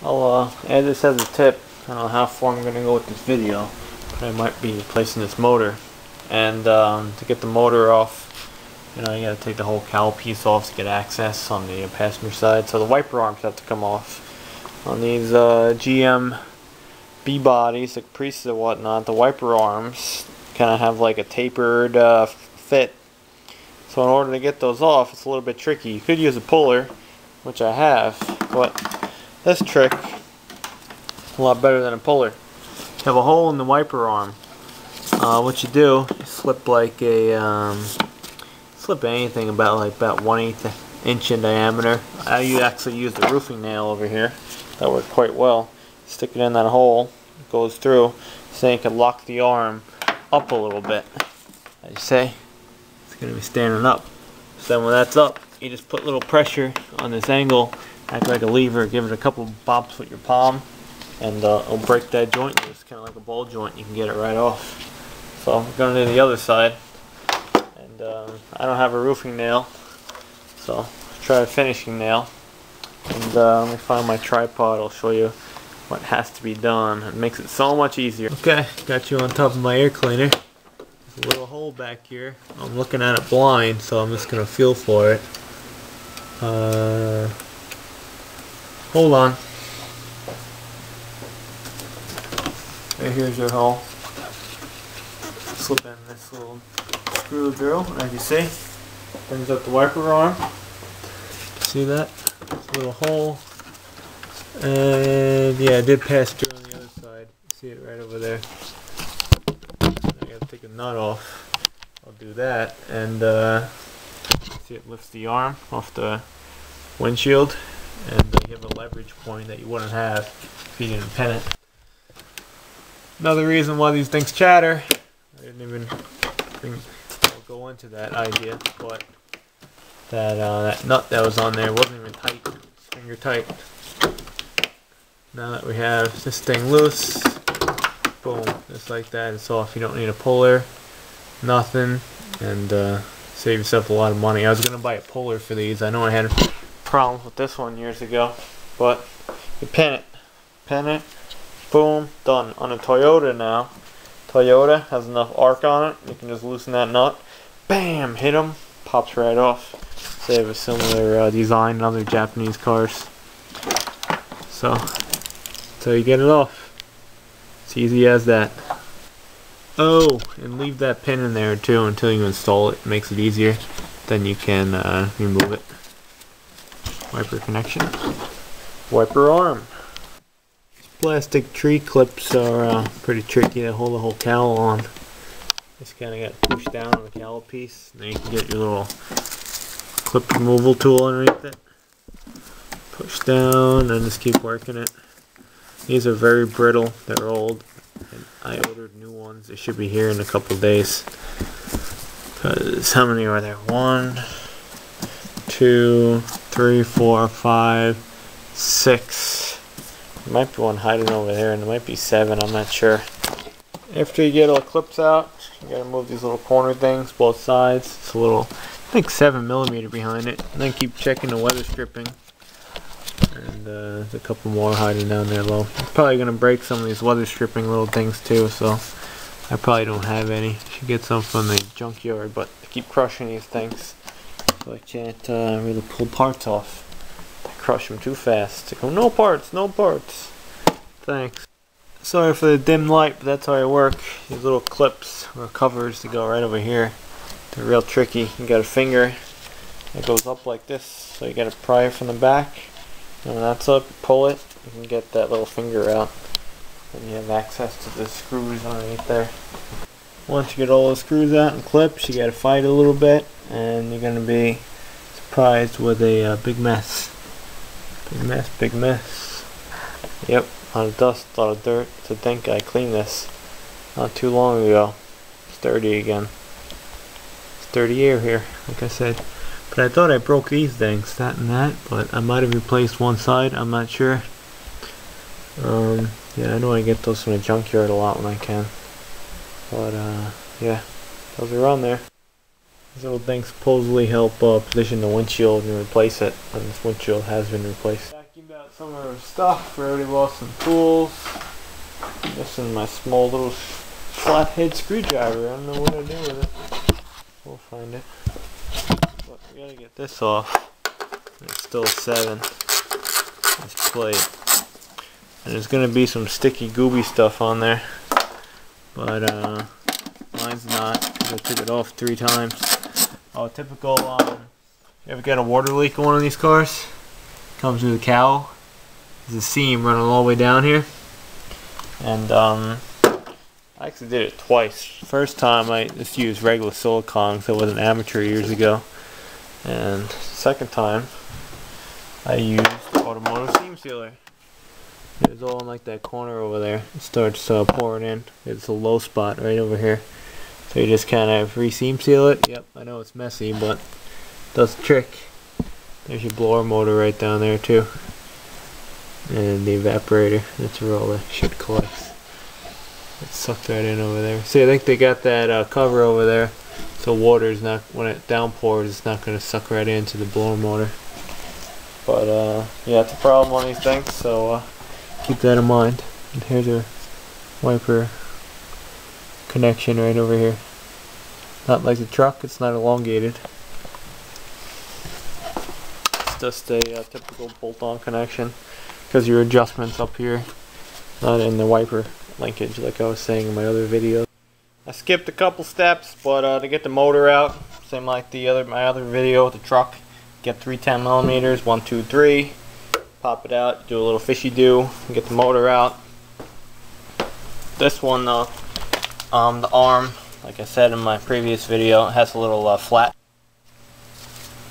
I'll add this as a tip. I don't know how far I'm going to go with this video, but I might be replacing this motor. And to get the motor off, you know, you got to take the whole cowl piece off to get access on the passenger side. So the wiper arms have to come off. On these GM B bodies, the Caprices and whatnot, the wiper arms kind of have like a tapered fit. So in order to get those off, it's a little bit tricky. You could use a puller, which I have, but this trick is a lot better than a puller. You have a hole in the wiper arm. What you do, you slip like a slip anything about 1/8 inch in diameter. I actually used a roofing nail over here. That worked quite well. Stick it in that hole, it goes through, so you can lock the arm up a little bit. As you say, it's going to be standing up. So then when that's up, you just put a little pressure on this angle, act like a lever, give it a couple bops with your palm, and it'll break that joint loose, kind of like a ball joint. You can get it right off. So I'm going to the other side, and I don't have a roofing nail, so I'll try a finishing nail. And let me find my tripod. I'll show you what has to be done. It makes it so much easier. Okay, got you on top of my air cleaner. There's a little hole back here. I'm looking at it blind, so I'm just gonna feel for it. Hold on. Right here's your hole. Slip in this little screw drill, as you see. Brings up the wiper arm. See that? This little hole. And yeah, I did pass through on the other side. See it right over there. I gotta take a nut off. I'll do that. And see, it lifts the arm off the windshield. And you have a leverage point that you wouldn't have if you didn't pin it. Another reason why these things chatter, I didn't even go into that idea, but that nut that was on there wasn't even tight. It's finger tight. Now that we have this thing loose, boom, just like that, it's off. You don't need a puller, nothing, and save yourself a lot of money. I was going to buy a puller for these. I know I had problems with this one years ago, but you pin it, boom, done. On a Toyota now, Toyota has enough arc on it, you can just loosen that nut, bam, hit them, pops right off. They have a similar design in other Japanese cars. So you get it off. It's easy as that. Oh, and leave that pin in there too until you install it. It makes it easier. Then you can remove it. Wiper connection. Wiper arm. These plastic tree clips are pretty tricky to hold the whole cowl on. Just kind of got to push down on the cowl piece. Then you can get your little clip removal tool underneath it. Push down and just keep working it. These are very brittle. They're old. And I ordered new ones. They should be here in a couple days. Because how many are there? 1, 2, 3, 4, 5, 6. There might be one hiding over there, and there might be 7. I'm not sure. After you get all the clips out, you gotta move these little corner things, both sides. It's a little, I think 7mm behind it. And then keep checking the weather stripping. And there's a couple more hiding down there low. I'm probably going to break some of these weather stripping little things too, so I probably don't have any. Should get some from the junkyard, but I keep crushing these things, so I can't really pull parts off. I crush them too fast. They go, no parts, no parts. Thanks. Sorry for the dim light, but that's how I work. These little clips or covers to go right over here. They're real tricky. You got a finger that goes up like this, so you got to pry it from the back. And when that's up, pull it, you can get that little finger out. And you have access to the screws underneath there. Once you get all the screws out and clips, you gotta fight a little bit, and you're gonna be surprised with a big mess. Big mess, big mess. Yep, a lot of dust, a lot of dirt. To think I cleaned this not too long ago. It's dirty again. It's dirty air here, like I said. But I thought I broke these things, that and that, but I might have replaced one side, I'm not sure. Yeah, I know I get those from the junkyard a lot when I can. But yeah, those are on there. These little things supposedly help position the windshield and replace it, and this windshield has been replaced. Vacuumed out some of her stuff. I already lost some tools. Missing my small little flathead screwdriver. I don't know what I do with it. We'll find it. But we gotta get this off. It's still 7. This plate. And there's gonna be some sticky gooby stuff on there. But mine's not, because I took it off 3 times. Oh, typical, you ever get a water leak on one of these cars? Comes with a cowl. There's a seam running all the way down here. And I actually did it twice. First time I just used regular silicone, so I was an amateur years ago. And second time I used automotive seam sealer. It was all in like that corner over there. It starts pouring in. It's a low spot right over here. So you just kind of re-seam seal it. Yep, I know it's messy, but it does the trick. There's your blower motor right down there too. And the evaporator. That's where all the shit collects. It's sucked right in over there. See, I think they got that cover over there, so water is not, when it downpours, it's not going to suck right into the blower motor. But yeah, it's a problem on these things, so keep that in mind. And here's a wiper connection right over here. Not like the truck, it's not elongated. It's just a typical bolt-on connection, because your adjustment's up here, not in the wiper linkage like I was saying in my other video. I skipped a couple steps, but to get the motor out, same like my other video with the truck, get 3 10mm, 1, 2, 3, pop it out, do a little fishy do, and get the motor out. This one though, the arm, like I said in my previous video, has a little flat.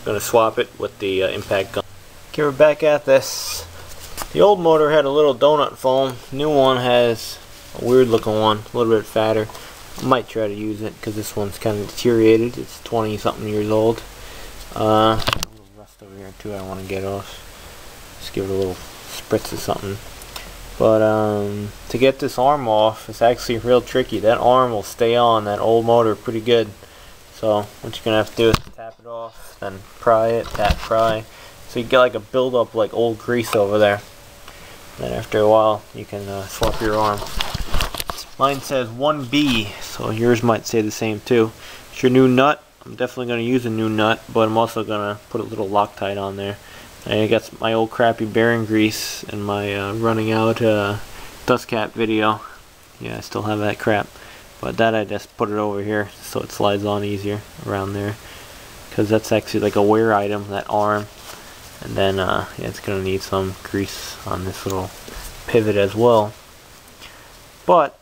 I'm gonna swap it with the impact gun. Okay, we're back at this. The old motor had a little donut foam. New one has a weird looking one, a little bit fatter. I might try to use it because this one's kind of deteriorated. It's 20 something years old. A little rust over here too I want to get off. Just give it a little spritz or something. But to get this arm off, it's actually real tricky. That arm will stay on that old motor pretty good. So what you're gonna have to do is tap it off, then pry it, tap, pry. So you get like a buildup like old grease over there. Then after a while you can swap your arm. Mine says 1B, so yours might say the same too. It's your new nut. I'm definitely going to use a new nut, but I'm also going to put a little Loctite on there. I got my old crappy bearing grease in my running out dust cap video. Yeah, I still have that crap. But that I just put it over here so it slides on easier around there. Because that's actually like a wear item, that arm. And then yeah, it's going to need some grease on this little pivot as well. But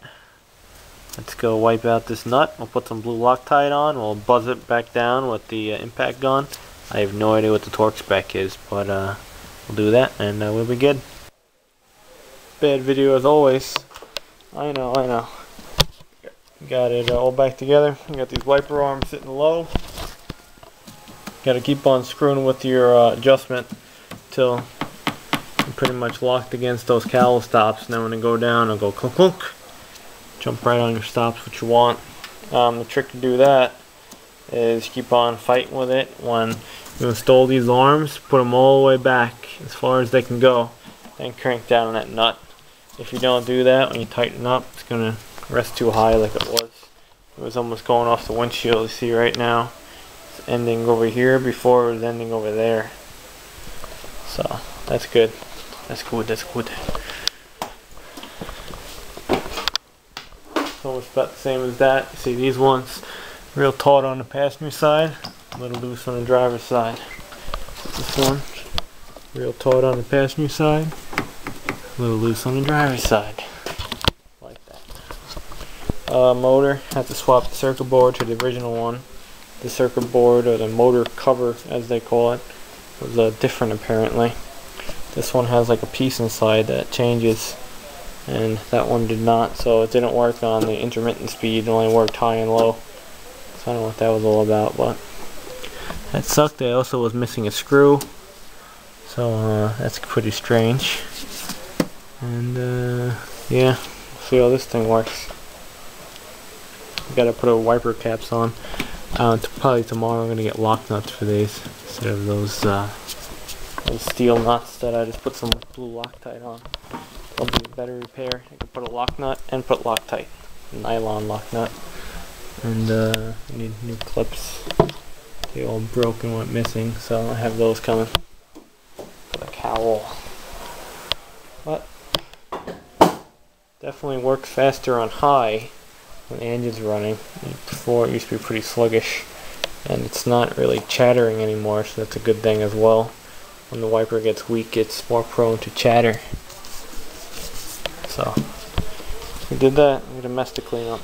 let's go wipe out this nut. We'll put some blue Loctite on. We'll buzz it back down with the impact gun. I have no idea what the torque spec is, but we'll do that and we'll be good. Bad video as always. I know. Got it all back together. You got these wiper arms sitting low. Got to keep on screwing with your adjustment till you're pretty much locked against those cowl stops. And then when they go down, it'll go clunk clunk. Jump right on your stops, what you want. The trick to do that is keep on fighting with it. When you install these arms, put them all the way back as far as they can go and crank down on that nut. If you don't do that, when you tighten up, it's going to rest too high like it was. It was almost going off the windshield, you see right now. It's ending over here before it was ending over there. So, that's good. That's good, that's good. It's almost about the same as that. You see these ones real taut on the passenger side, a little loose on the driver's side. This one, real taut on the passenger side, a little loose on the driver's side. Like that. Motor, have to swap the circuit board to the original one. The circuit board, or the motor cover as they call it, was different apparently. This one has like a piece inside that changes, and that one did not, so it didn't work on the intermittent speed. It only worked high and low. So I don't know what that was all about, but that sucked. I also was missing a screw, so that's pretty strange. And yeah, we'll see how this thing works. Gotta put a wiper caps on. Probably tomorrow I'm gonna get lock nuts for these instead of those those steel nuts that I just put some blue Loctite on. That'll be a better repair. I can put a lock nut and put Loctite, a nylon lock nut. And I need new clips. They all broken, went missing, so I have those coming. Got a cowl. But definitely works faster on high when the engine's running. Before it used to be pretty sluggish, and it's not really chattering anymore, so that's a good thing as well. When the wiper gets weak, it's more prone to chatter. So we did that. We did a mess to clean up.